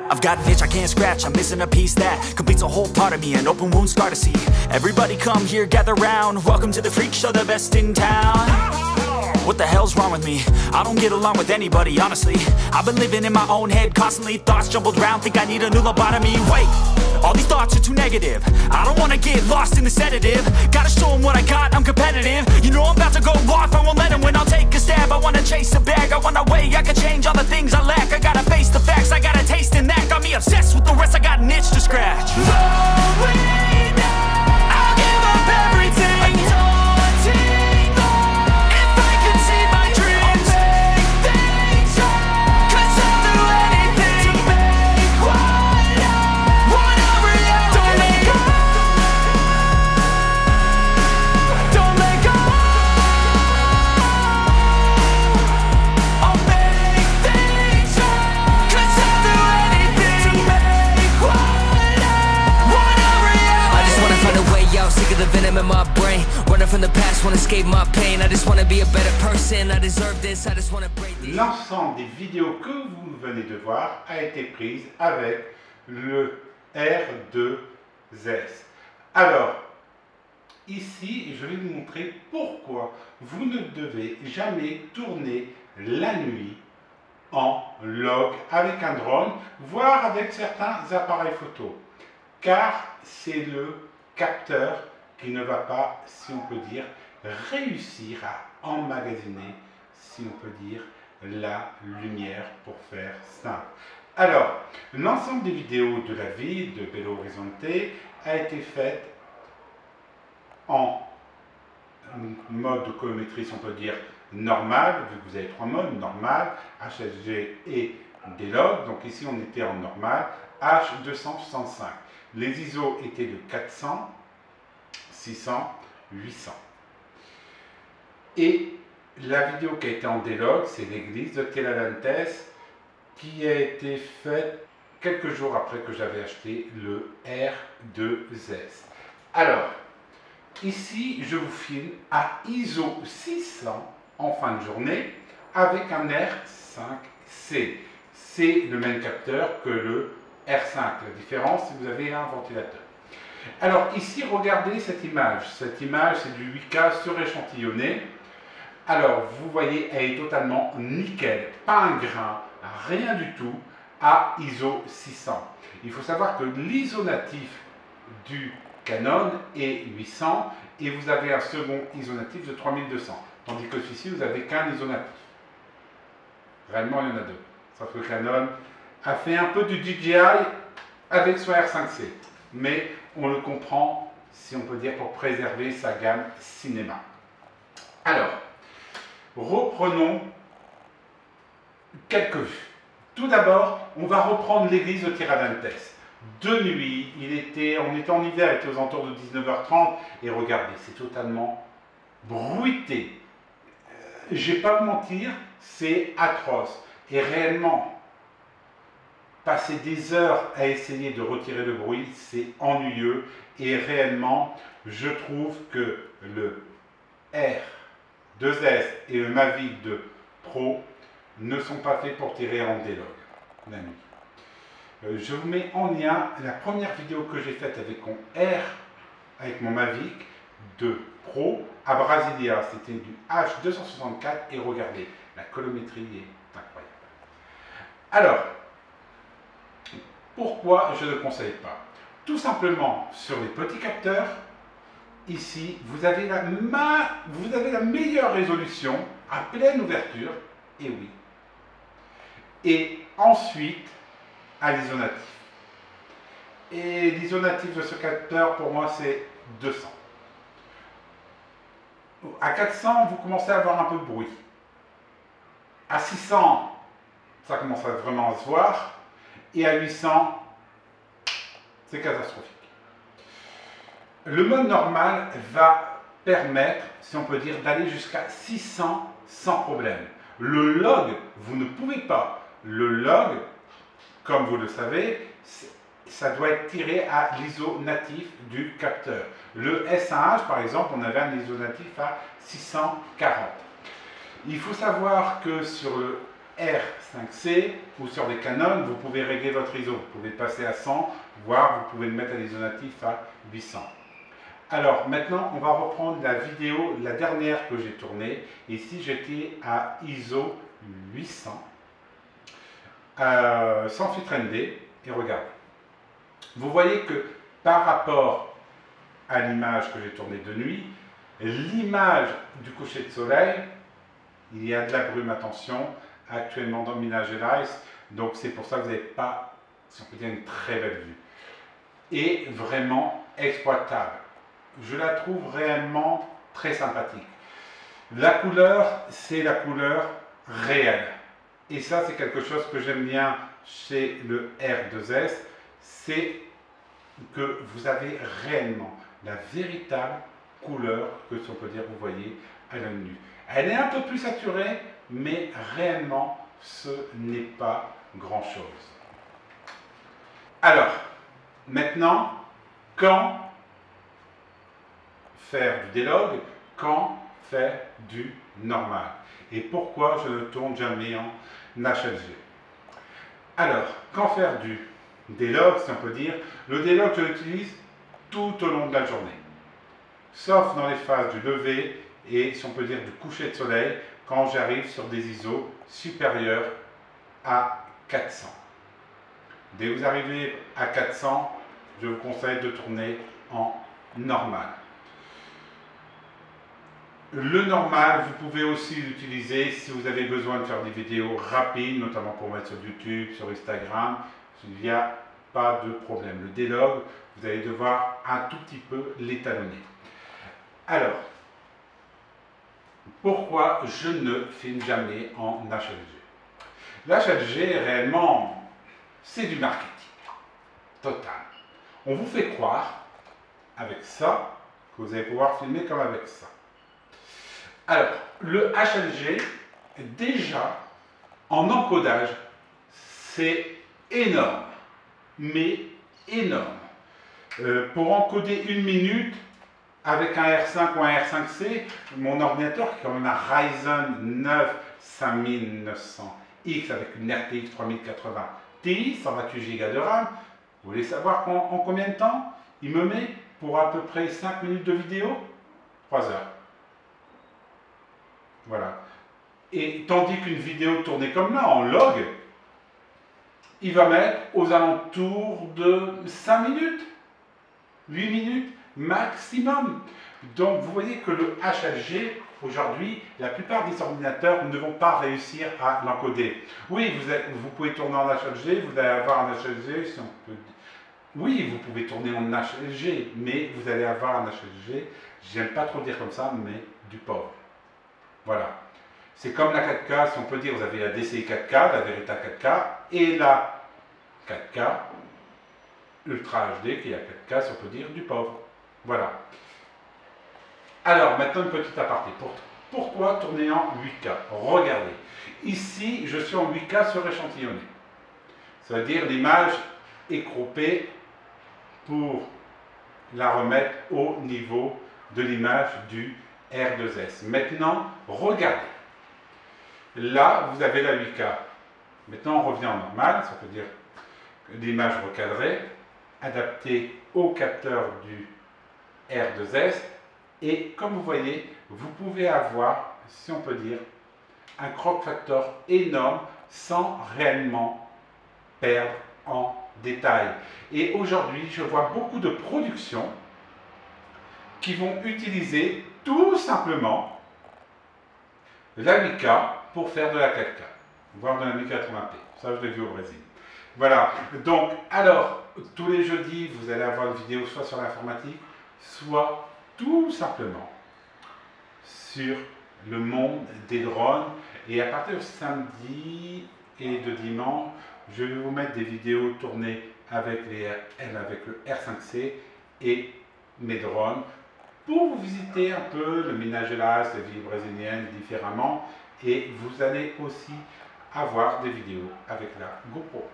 I've got an itch I can't scratch, I'm missing a piece that completes a whole part of me, an open wound scar to see. Everybody come here, gather round, welcome to the freak show, the best in town. What the hell's wrong with me? I don't get along with anybody, honestly. I've been living in my own head constantly, thoughts jumbled round, think I need a new lobotomy. Wait, all these thoughts are too negative, I don't wanna get lost in the sedative. Gotta show them what I got, I'm competitive. You know I'm about to go off, I won't let them win, I'll take a stab. I wanna chase a bag, I wanna weigh, I can change all the things I lack. I gotta face the facts, I got a taste in that. Got me obsessed with the rest, I got an itch to scratch. Slowing down, I'll give up everything. Daunting though, if I could see my dreams, I'll make things right. 'Cause I'll do anything to make what I wanna reality. Don't let go, don't let go. I'll make things right. 'Cause I'll do anything to make what I wanna reality. I just wanna find a way out, sick of the venom in my brain. Running from the past, wanna escape my pain. I just wanna be a better person, I deserve this, I just wanna break this. L'ensemble des vidéos que vous venez de voir a été prise avec le R2S. Alors, ici, je vais vous montrer pourquoi vous ne devez jamais tourner la nuit en log avec un drone, voire avec certains appareils photo, car c'est le capteur qui ne va pas, si on peut dire, réussir à emmagasiner, si on peut dire, la lumière pour faire simple. Alors, l'ensemble des vidéos de la vie de Belo Horizonte a été faite en mode de colorimétrie, si on peut dire, normal, vu que vous avez trois modes, normal, HSG et D-Log. Donc ici, on était en normal, H265. Les ISO étaient de 400, 600, 800. Et la vidéo qui a été en D-Log, c'est l'église de Tiradentes, qui a été faite quelques jours après que j'avais acheté le R2S. Alors, ici, je vous filme à ISO 600 en fin de journée avec un R5C. C'est le même capteur que le R5. La différence, c'est que vous avez un ventilateur. Alors ici, regardez cette image. Cette image, c'est du 8K suréchantillonné. Alors, vous voyez, elle est totalement nickel. Pas un grain, rien du tout à ISO 600. Il faut savoir que l'ISO natif du Canon est 800 et vous avez un second ISO natif de 3200. Tandis que celui-ci, vous n'avez qu'un ISO natif. Réellement, il y en a deux. Sauf que Canon a fait un peu du DJI avec son R5C. Mais on le comprend, si on peut dire, pour préserver sa gamme cinéma. Alors, reprenons quelques vues. Tout d'abord, on va reprendre l'église de Tiradentes. De nuit, on était en hiver, il était aux alentours de 19h30, et regardez, c'est totalement bruité. Je ne vais pas vous mentir, c'est atroce. Et réellement, passer des heures à essayer de retirer le bruit, c'est ennuyeux. Et réellement, je trouve que le R2S et le Mavic 2 Pro ne sont pas faits pour tirer en D-Log la nuit. Je vous mets en lien la première vidéo que j'ai faite avec mon Mavic 2 Pro à Brasilia. C'était du H264 et regardez, la colorimétrie est incroyable. Alors, pourquoi je ne conseille pas? Tout simplement, sur les petits capteurs, ici, vous avez la meilleure résolution à pleine ouverture, et oui. Et ensuite, à l'ISO natif. Et l'ISO natif de ce capteur, pour moi, c'est 200. À 400, vous commencez à avoir un peu de bruit. À 600, ça commence à vraiment se voir. Et à 800, c'est catastrophique. Le mode normal va permettre, si on peut dire, d'aller jusqu'à 600 sans problème. Le log, vous ne pouvez pas. Le log, comme vous le savez, ça doit être tiré à l'ISO natif du capteur. Le S1H, par exemple, on avait un ISO natif à 640. Il faut savoir que sur le R5C ou sur des Canon, vous pouvez régler votre ISO. Vous pouvez passer à 100, voire vous pouvez le mettre à l'ISO natif à 800. Alors maintenant, on va reprendre la vidéo, la dernière que j'ai tournée. Ici, j'étais à ISO 800, sans filtre ND. Et regardez, vous voyez que par rapport à l'image que j'ai tournée de nuit, l'image du coucher de soleil, il y a de la brume, attention, actuellement dans Minas Gerais, donc c'est pour ça que vous n'avez pas, si on peut dire, une très belle vue. Et vraiment exploitable. Je la trouve réellement très sympathique. La couleur, c'est la couleur réelle. Et ça, c'est quelque chose que j'aime bien chez le R2S, c'est que vous avez réellement la véritable couleur que, si on peut dire, vous voyez à l'œil nu. Elle est un peu plus saturée, mais réellement, ce n'est pas grand-chose. Alors, maintenant, quand faire du D-Log, quand faire du normal? Et pourquoi je ne tourne jamais en HLG? Alors, quand faire du D-Log, si on peut dire, le D-Log, je l'utilise tout au long de la journée. Sauf dans les phases du lever et, si on peut dire, du coucher de soleil, quand j'arrive sur des ISO supérieurs à 400. Dès que vous arrivez à 400, je vous conseille de tourner en normal. Le normal, vous pouvez aussi l'utiliser si vous avez besoin de faire des vidéos rapides, notamment pour mettre sur YouTube, sur Instagram. Il n'y a pas de problème. Le D-Log, vous allez devoir un tout petit peu l'étalonner. Alors, pourquoi je ne filme jamais en HLG? L'HLG, réellement, c'est du marketing total. On vous fait croire, avec ça, que vous allez pouvoir filmer comme avec ça. Alors, le HLG, déjà, en encodage, c'est énorme, mais énorme. Pour encoder 1 minute, avec un R5 ou un R5C, mon ordinateur, qui est quand même un Ryzen 9 5900X avec une RTX 3080 Ti, 128 Go de RAM, vous voulez savoir en combien de temps il me met pour à peu près 5 minutes de vidéo? 3 heures. Voilà. Et tandis qu'une vidéo tournée comme là, en log, il va mettre aux alentours de 5 minutes, 8 minutes maximum. Donc vous voyez que le HLG, aujourd'hui, la plupart des ordinateurs ne vont pas réussir à l'encoder. Oui, vous pouvez tourner en HLG, vous allez avoir un HLG, si on peut... Oui, vous pouvez tourner en HLG, mais vous allez avoir un HLG, j'aime pas trop dire comme ça, mais du pauvre. Voilà. C'est comme la 4K, si on peut dire, vous avez la DCI 4K, la Verita 4K, et la 4K Ultra HD, qui est la 4K, si on peut dire, du pauvre. Voilà. Alors, maintenant, une petite aparté. Pourquoi tourner en 8K? Regardez. Ici, je suis en 8K suréchantillonné. Ça veut dire l'image est croppée pour la remettre au niveau de l'image du R2S. Maintenant, regardez. Là, vous avez la 8K. Maintenant, on revient en normal, ça veut dire l'image recadrée, adaptée au capteur du R2S. Et comme vous voyez, vous pouvez avoir, si on peut dire, un crop factor énorme sans réellement perdre en détail. Et aujourd'hui, je vois beaucoup de productions qui vont utiliser tout simplement la 8K pour faire de la 4K, voire de la 1080p. Ça, je l'ai vu au Brésil. Voilà. Donc, alors, tous les jeudis, vous allez avoir une vidéo soit sur l'informatique, soit tout simplement sur le monde des drones. Et à partir de samedi et de dimanche, je vais vous mettre des vidéos tournées avec le R5C et mes drones pour vous visiter un peu le Minas Gerais, la ville brésilienne différemment. Et vous allez aussi avoir des vidéos avec la GoPro.